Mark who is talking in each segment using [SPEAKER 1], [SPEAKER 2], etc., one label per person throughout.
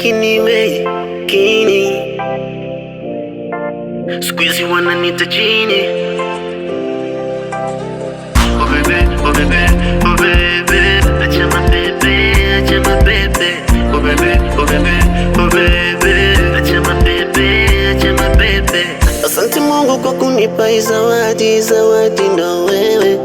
[SPEAKER 1] kiniwe kini, siku hizi wananiita jini. Oh baby, oh baby, oh baby, acha mabebe, acha mabebe. Oh baby, oh baby, oh baby, acha mabebe, acha mabebe. Asante Mungu kwa kunipa hii zawadi, zawadi ndo wewe.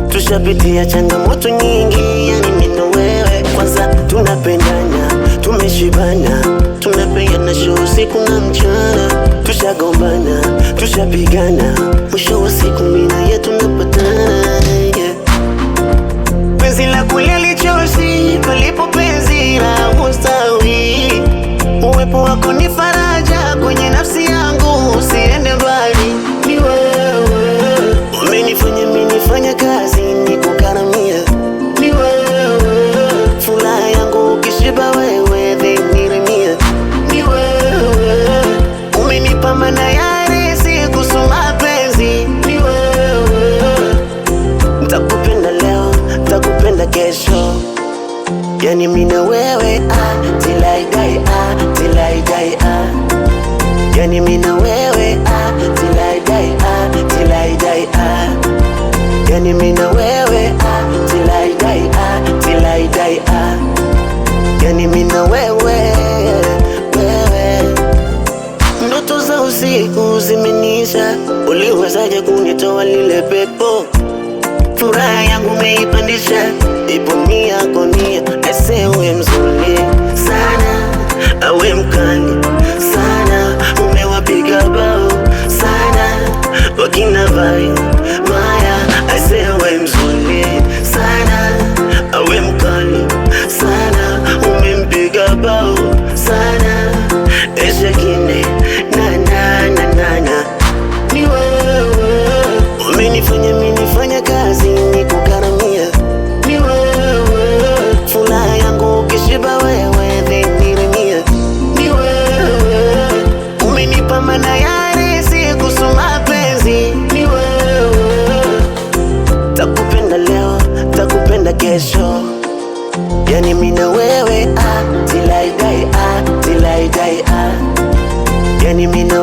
[SPEAKER 1] Tushapitia changamoto nyingi, yani mimi na wewe. Kwanza tunapendana, tumeshibana, tunapeana show usiku na mchana. Tushagombana, tushapigana, mwisho wa siku mimi na yeye tunapatana, yeah. Penzi la kweli lichoshi, palipo penzi la ustawi. Uwepo wako ni faraja kwenye nafsi yangu, usiende mbali. Ni wewe umenifanya mimi nifanye kazi nikukaramia. Ni wewe furaha yangu, ukishiba wewe then nirimia. Ni wewe umenipa maana ya riziki kusoma penzi. Ni wewe nitakupenda leo, nitakupenda kesho, yani mimi na wewe till I die, till I die, yani mimi na wewe till I die, till I die, yani mimi na wewe till I die, till I die, yani mimi na wewe. Ndoto za usiku zimenisha, uliwezaje kunitoa lile pepo? Furaha yangu umeipandisha, ipo nia yako nia. Ese uwe mzuri sana, awe mkali sana, umewapiga bao sana wakina vai maya. Ese uwe mzuri sana, awe mkali sana, umempiga bao sana. Eshe kine na na na na na. Ni wewe umenifanya mimi nifanye kazi nikukaramia. Ni wewe furaha yangu, ukishiba wewe then nirimia. Ni wewe umenipa maana ya riziki kusoma penzi. Ni wewe takupenda leo, takupenda kesho, yani mimi na wewe till I die, till I die, yani mimi na